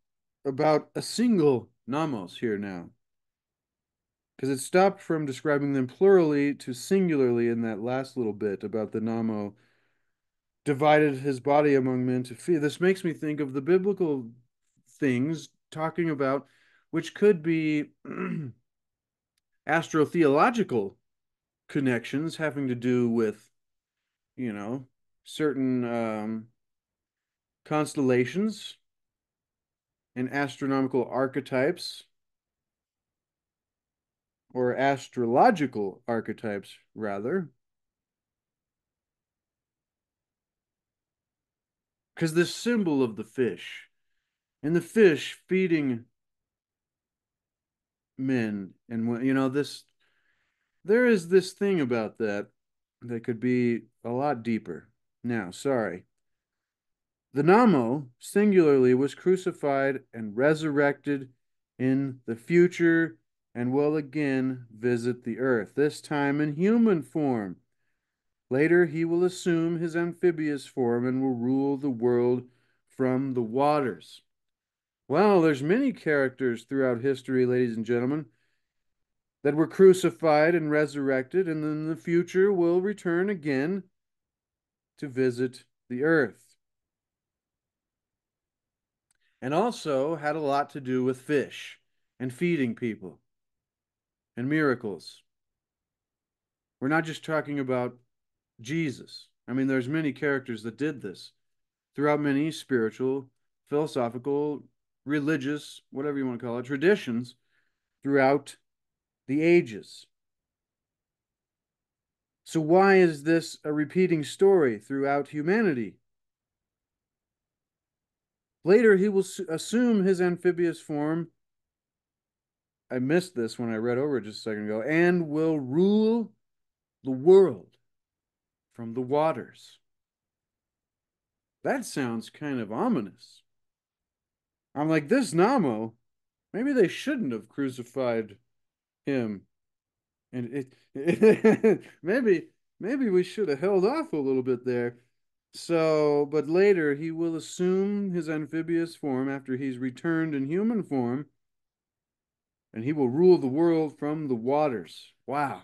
about a single Nommos here now, because it stopped from describing them plurally to singularly in that last little bit about the Nommo divided his body among men to feed. This makes me think of the biblical things talking about, which could be astrotheological connections having to do with, you know, certain constellations and astronomical archetypes, or astrological archetypes, rather. Because this symbol of the fish, and the fish feeding men, and this, there is this thing about that that could be a lot deeper. Now, sorry. The Nommo, singularly, was crucified and resurrected in the future and will again visit the earth, this time in human form. Later, he will assume his amphibious form and will rule the world from the waters. Well, there's many characters throughout history, ladies and gentlemen, that were crucified and resurrected, and in the future will return again to visit the earth. And also had a lot to do with fish and feeding people and miracles. We're not just talking about Jesus. I mean, there's many characters that did this throughout many spiritual, philosophical, religious, whatever you want to call it, traditions throughout the ages. So why is this a repeating story throughout humanity? Later, he will assume his amphibious form. I missed this when I read over it just a second ago, and will rule the world from the waters. That sounds kind of ominous. I'm like, this Nommo, maybe they shouldn't have crucified him. And maybe we should have held off a little bit there. So, but later he will assume his amphibious form after he's returned in human form, and he will rule the world from the waters. Wow.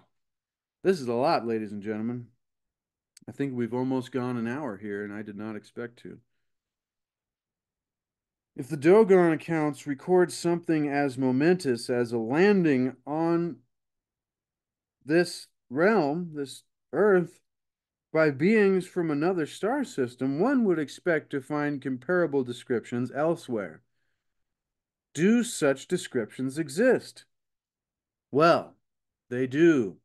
This is a lot, ladies and gentlemen. I think we've almost gone an hour here, and I did not expect to. If the Dogon accounts record something as momentous as a landing on this realm, this Earth, by beings from another star system, one would expect to find comparable descriptions elsewhere. Do such descriptions exist? Well, they do,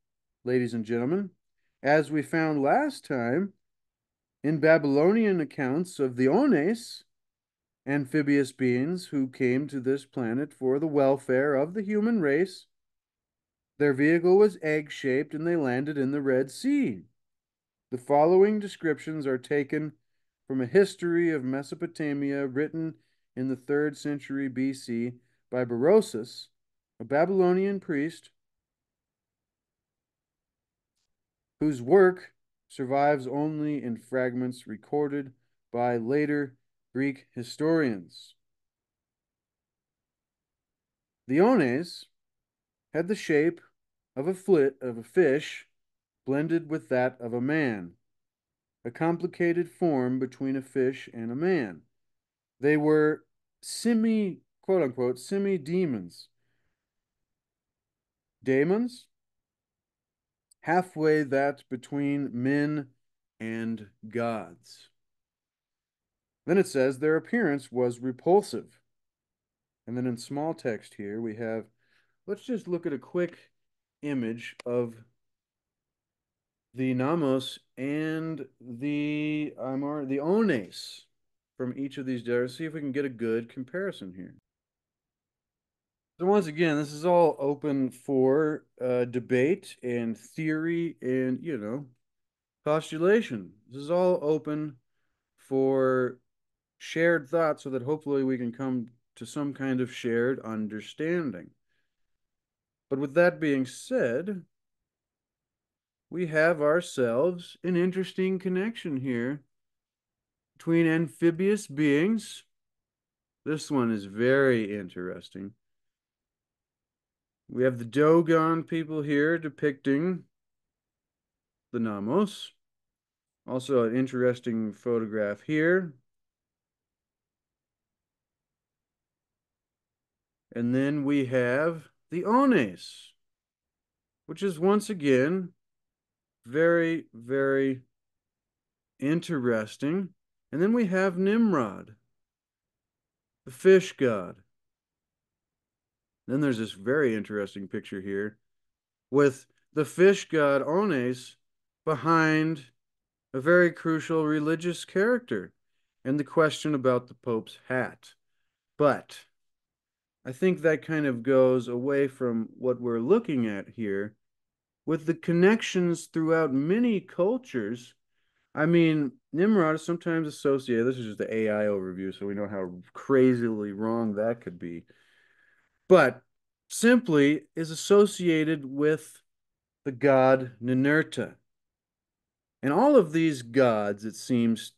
ladies and gentlemen. As we found last time, in Babylonian accounts of the Oannes, amphibious beings who came to this planet for the welfare of the human race, their vehicle was egg-shaped and they landed in the Red Sea. The following descriptions are taken from a history of Mesopotamia written in the 3rd century BC by Berosus, a Babylonian priest whose work survives only in fragments recorded by later Greek historians. The Oannes had the shape of a fish blended with that of a man, a complicated form between a fish and a man. They were quote unquote, semi-demons. Daemons? Halfway that between men and gods. Then it says their appearance was repulsive. And then in small text here, we have, let's just look at a quick image of the Nommos and the Oannes from each of these days. See if we can get a good comparison here. So once again, this is all open for debate and theory and, postulation. This is all open for shared thought so that hopefully we can come to some kind of shared understanding. But with that being said, we have ourselves an interesting connection here between amphibious beings. This one is very interesting. We have the Dogon people here depicting the Nommos. Also an interesting photograph here. And then we have the Oannes, which is once again very, very interesting. And then we have Nimrod, the fish god. Then there's this very interesting picture here with the fish god Oannes behind a very crucial religious character and the question about the Pope's hat. But I think that kind of goes away from what we're looking at here with the connections throughout many cultures. I mean, Nimrod is sometimes associated, this is just the AI overview, so we know how crazily wrong that could be, but simply is associated with the god Ninurta. And all of these gods, it seems,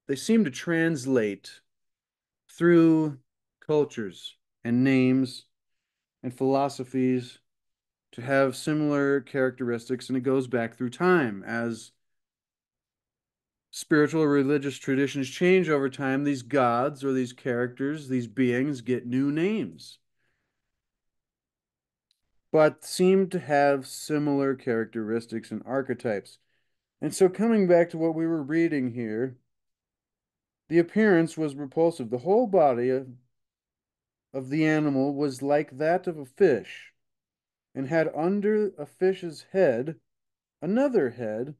they seem to translate through cultures and names and philosophies to have similar characteristics, and it goes back through time. As spiritual or religious traditions change over time, these gods or these characters, these beings get new names, but seem to have similar characteristics and archetypes. And so coming back to what we were reading here, the appearance was repulsive. The whole body of the animal was like that of a fish, and had under a fish's head another head,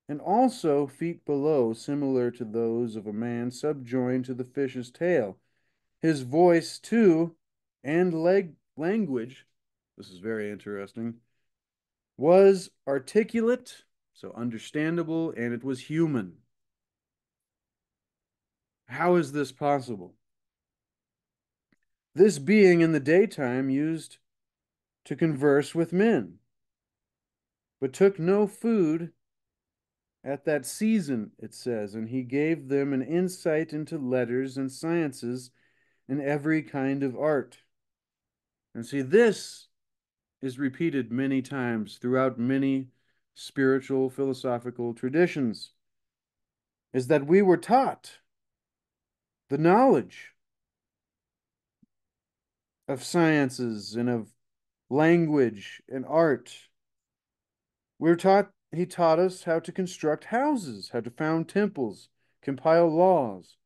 and also feet below, similar to those of a man, subjoined to the fish's tail. His voice, too, and language, this is very interesting, was articulate, so understandable, and it was human. How is this possible? This being in the daytime used to converse with men, but took no food at that season, it says, and he gave them an insight into letters and sciences and every kind of art. And see, this is repeated many times throughout many spiritual philosophical traditions, is that we were taught the knowledge of sciences and of language and art. He taught us how to construct houses, how to found temples, compile laws,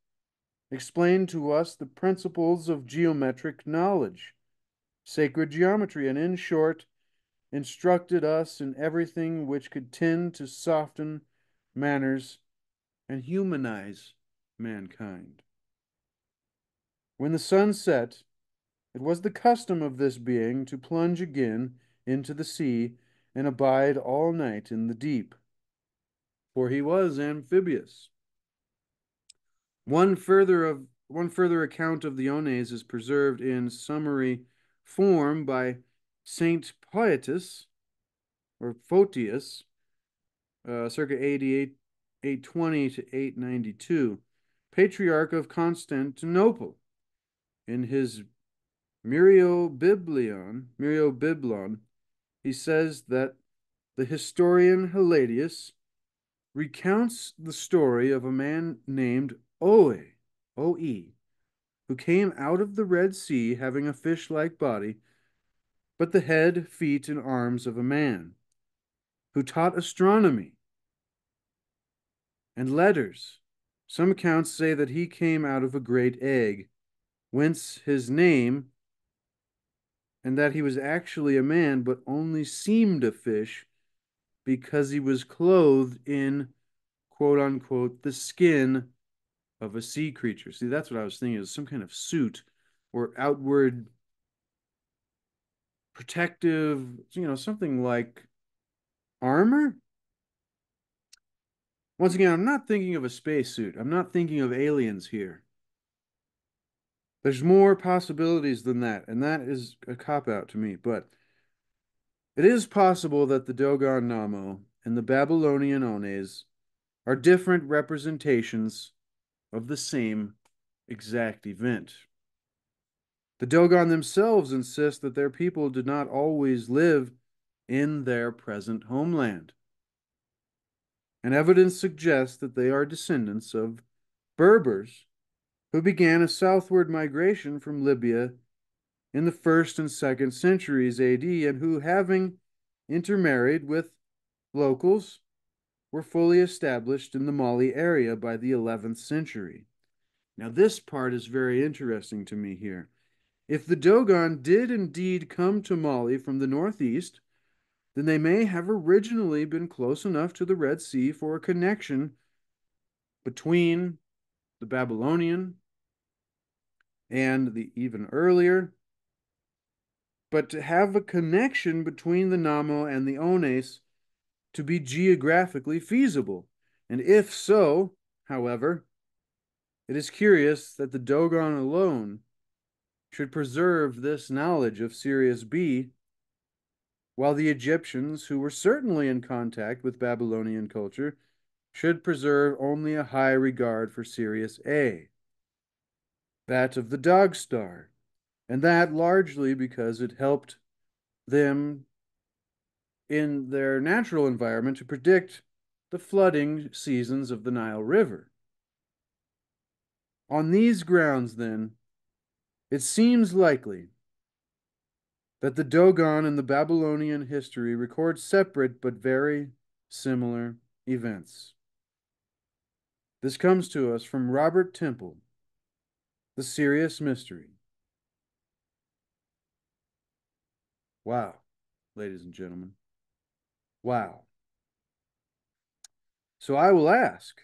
explain to us the principles of geometric knowledge, sacred geometry, and in short, instructed us in everything which could tend to soften manners and humanize mankind. When the sun set, it was the custom of this being to plunge again into the sea and abide all night in the deep, for he was amphibious. One further account of the Oannes is preserved in summary form by Saint Pietus or Photius, circa AD 820 to 892, Patriarch of Constantinople, in his Myriobibblon, he says that the historian Helladius recounts the story of a man named O-E, who came out of the Red Sea having a fish-like body, but the head, feet, and arms of a man, who taught astronomy and letters. Some accounts say that he came out of a great egg, whence his name, and that he was actually a man, but only seemed a fish because he was clothed in, quote unquote, the skin of a sea creature. See, that's what I was thinking, is some kind of suit or outward protective, something like armor. Once again, I'm not thinking of a spacesuit. I'm not thinking of aliens here. There's more possibilities than that, and that is a cop-out to me. But it is possible that the Dogon Nommo and the Babylonian Oannes are different representations of the same exact event. The Dogon themselves insist that their people did not always live in their present homeland. And evidence suggests that they are descendants of Berbers who began a southward migration from Libya in the 1st and 2nd centuries AD, and who, having intermarried with locals, were fully established in the Mali area by the 11th century. Now, this part is very interesting to me here. If the Dogon did indeed come to Mali from the northeast, then they may have originally been close enough to the Red Sea for a connection between the Babylonian and the even earlier, but to have a connection between the Nommo and the Oannes to be geographically feasible. And if so, however, it is curious that the Dogon alone should preserve this knowledge of Sirius B, while the Egyptians, who were certainly in contact with Babylonian culture, should preserve only a high regard for Sirius A, that of the dog star, and that largely because it helped them in their natural environment to predict the flooding seasons of the Nile River. On these grounds, then, it seems likely that the Dogon and the Babylonian history record separate but very similar events. This comes to us from Robert Temple, The Serious Mystery. Wow, ladies and gentlemen. Wow. So I will ask,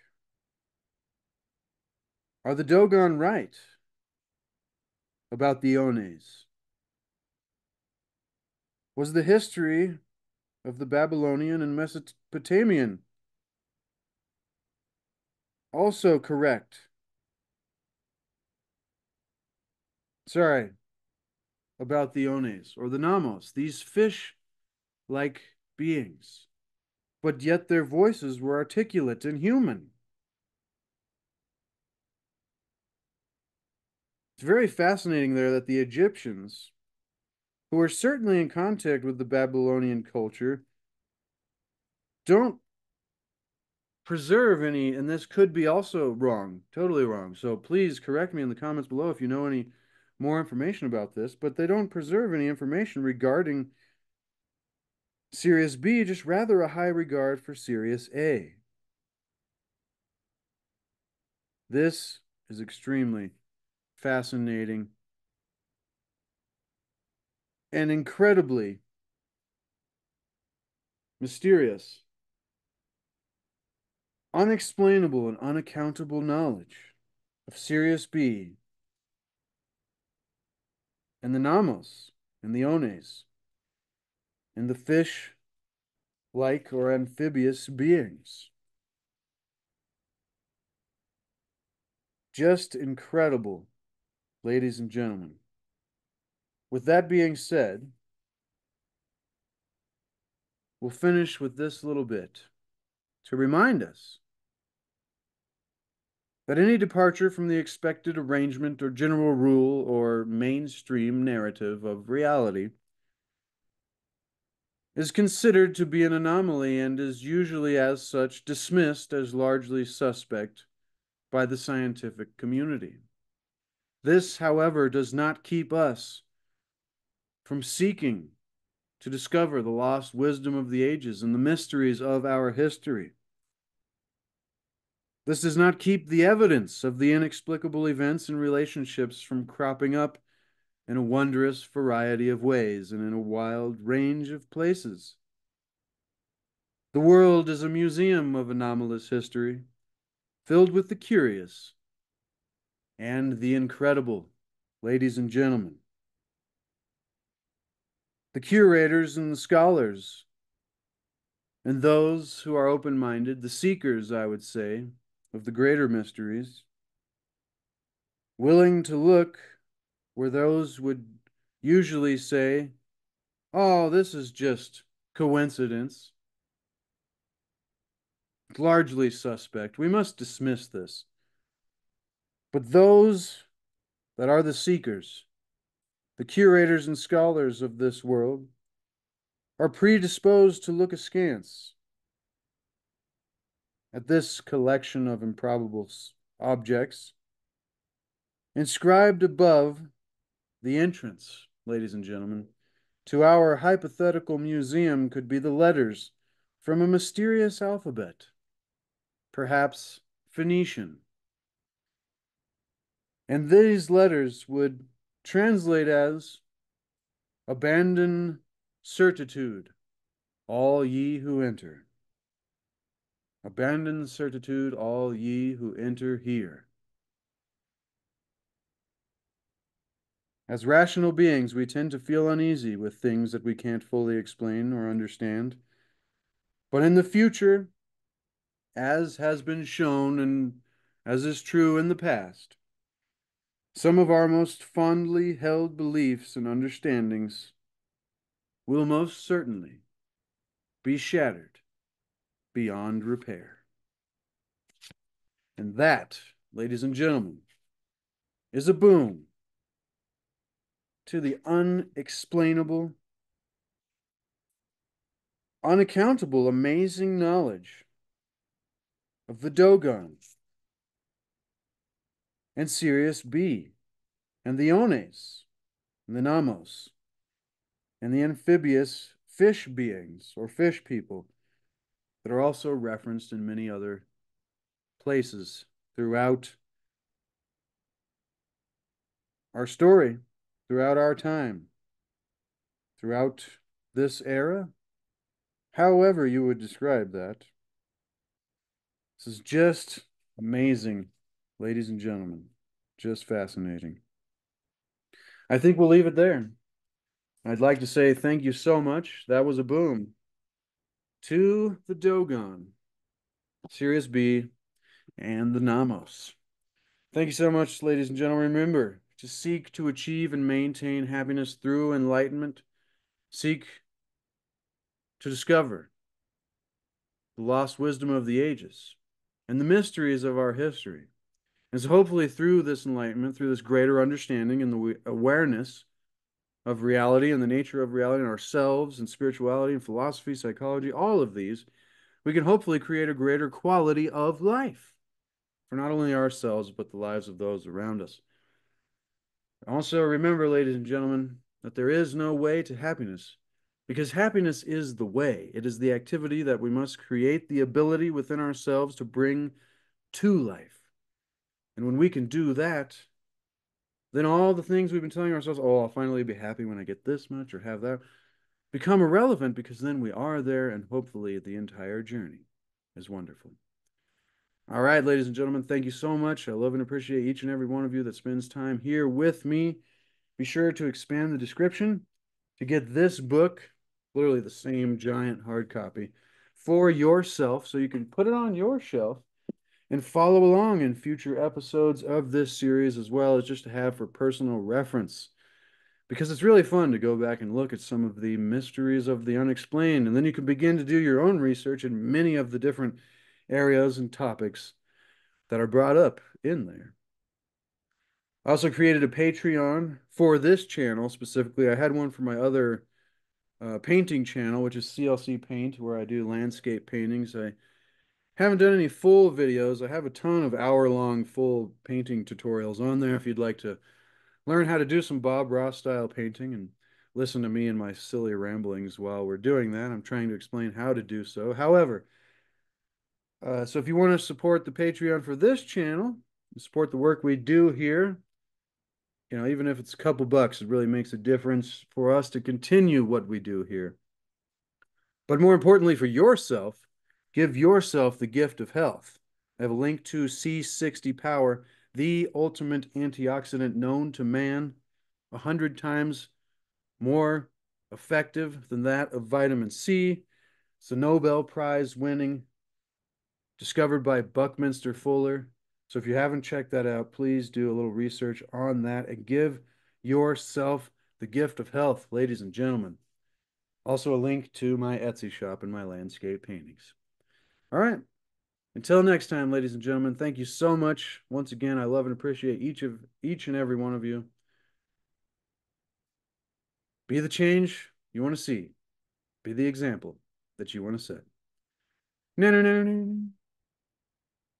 are the Dogon right about the Oannes? Was the history of the Babylonian and Mesopotamian also correct? Sorry, about the Oannes or the Nommos, these fish-like beings, but yet their voices were articulate and human. It's very fascinating there that the Egyptians, who are certainly in contact with the Babylonian culture, don't preserve any, and this could be also wrong, totally wrong. So please correct me in the comments below if you know any more information about this, but they don't preserve any information regarding Sirius B, just rather a high regard for Sirius A. This is extremely fascinating and incredibly mysterious, unexplainable and unaccountable knowledge of Sirius B and the Nommos and the Oannes and the fish-like or amphibious beings. Just incredible, ladies and gentlemen. With that being said, we'll finish with this little bit. to remind us that any departure from the expected arrangement or general rule or mainstream narrative of reality is considered to be an anomaly and is usually as such dismissed as largely suspect by the scientific community. This, however, does not keep us from seeking to discover the lost wisdom of the ages and the mysteries of our history. This does not keep the evidence of the inexplicable events and relationships from cropping up in a wondrous variety of ways and in a wild range of places. The world is a museum of anomalous history, filled with the curious and the incredible, ladies and gentlemen. The curators and the scholars, and those who are open-minded, the seekers, I would say, of the greater mysteries, willing to look where those would usually say, oh, this is just coincidence. It's largely suspect. We must dismiss this. But those that are the seekers, the curators and scholars of this world, are predisposed to look askance at this collection of improbable objects inscribed above the entrance, ladies and gentlemen, to our hypothetical museum could be the letters from a mysterious alphabet, perhaps Phoenician. And these letters would translate as, abandon certitude, all ye who enter. Abandon certitude, all ye who enter here. As rational beings, we tend to feel uneasy with things that we can't fully explain or understand. But in the future, as has been shown and as is true in the past, some of our most fondly held beliefs and understandings will most certainly be shattered beyond repair. And that, ladies and gentlemen, is a boon to the unexplainable, unaccountable, amazing knowledge of the Dogon and Sirius B and the Oannes and the Nommos and the amphibious fish beings or fish people that are also referenced in many other places throughout our story, throughout our time, throughout this era, however you would describe that. This is just amazing, ladies and gentlemen, just fascinating. I think we'll leave it there. I'd like to say thank you so much. That was a boom to the Dogon, Sirius B, and the Nommos. Thank you so much, ladies and gentlemen. Remember to seek to achieve and maintain happiness through enlightenment. Seek to discover the lost wisdom of the ages and the mysteries of our history. And so hopefully through this enlightenment, through this greater understanding and the awareness of reality and the nature of reality and ourselves and spirituality and philosophy, psychology, all of these, we can hopefully create a greater quality of life for not only ourselves, but the lives of those around us. Also, remember, ladies and gentlemen, that there is no way to happiness, because happiness is the way. It is the activity that we must create the ability within ourselves to bring to life. And when we can do that, then all the things we've been telling ourselves, oh, I'll finally be happy when I get this much or have that, become irrelevant, because then we are there, and hopefully the entire journey is wonderful. All right, ladies and gentlemen, thank you so much. I love and appreciate each and every one of you that spends time here with me. Be sure to expand the description to get this book, literally the same giant hard copy, for yourself so you can put it on your shelf and follow along in future episodes of this series, as well as just to have for personal reference. because it's really fun to go back and look at some of the mysteries of the unexplained. And then you can begin to do your own research in many of the different areas and topics that are brought up in there. I also created a Patreon for this channel specifically. I had one for my other painting channel, which is CLC Paint, where I do landscape paintings. I haven't done any full videos. I have a ton of hour-long full painting tutorials on there if you'd like to learn how to do some Bob Ross style painting and listen to me and my silly ramblings while we're doing that. I'm trying to explain how to do so. However, so if you want to support the Patreon for this channel, support the work we do here, even if it's a couple bucks, it really makes a difference for us to continue what we do here. But more importantly, for yourself, give yourself the gift of health. I have a link to C60 Power, the ultimate antioxidant known to man, 100 times more effective than that of vitamin C. It's a Nobel Prize winning, discovered by Buckminster Fuller. So if you haven't checked that out, please do a little research on that and give yourself the gift of health, ladies and gentlemen. Also, a link to my Etsy shop and my landscape paintings. All right. Until next time, ladies and gentlemen, thank you so much. Once again, I love and appreciate each and every one of you. Be the change you want to see. Be the example that you want to set. No, no, no, no.